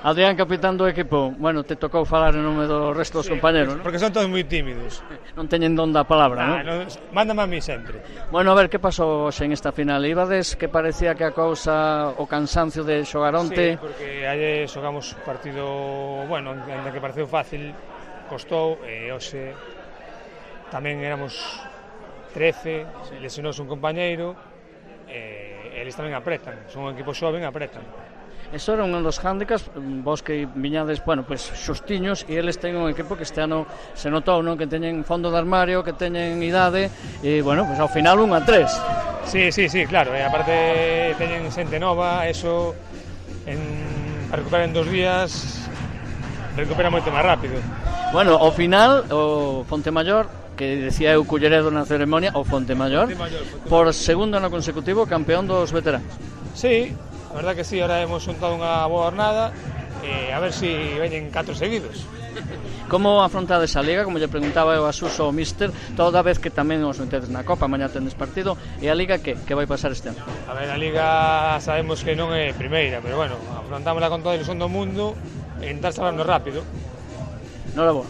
Adrián, capitán do equipo, bueno, te tocou falar en nome do resto dos compañeros, non? Porque son todos moi tímidos. Non teñen don da palabra, non? Mándame a mí sempre. Bueno, a ver, que pasou hoxe en esta final? Ibades que parecía que a cousa, o cansancio de xogar onte... Sí, porque ayer xogamos un partido, bueno, ainda que pareceu fácil, costou, e hoxe tamén éramos 13, lesionouse un compañeiro, e eles tamén apretan, son un equipo xoven, apretan. Eso era un dos hándicaps, vos que viñades, bueno, pues xustiños, e eles teñen un equipo que este ano se notou, non? Que teñen fondo de armario, que teñen idade, e, bueno, pues ao final 1-3. Sí, claro, e aparte teñen xente nova, eso, para recuperar en 2 días, recupera moito máis rápido. Bueno, ao final, o Fontemayor, que decía eu Culleredo na ceremonia, o Fontemayor, por segundo ano consecutivo, campeón dos veteranos. Sí, a verdad que sí, ahora hemos xuntado unha boa jornada, a ver se veñen 4 seguidos. Como afrontades a Liga? Como lle preguntaba eu a Suso o Míster, toda vez que tamén os metedes na Copa, mañá tendes partido, e a Liga que vai pasar este ano? A ver, a Liga sabemos que non é primeira, pero bueno, afrontámosla con toda a ilusión do mundo e intentar salvarnos rápido. Noraboa.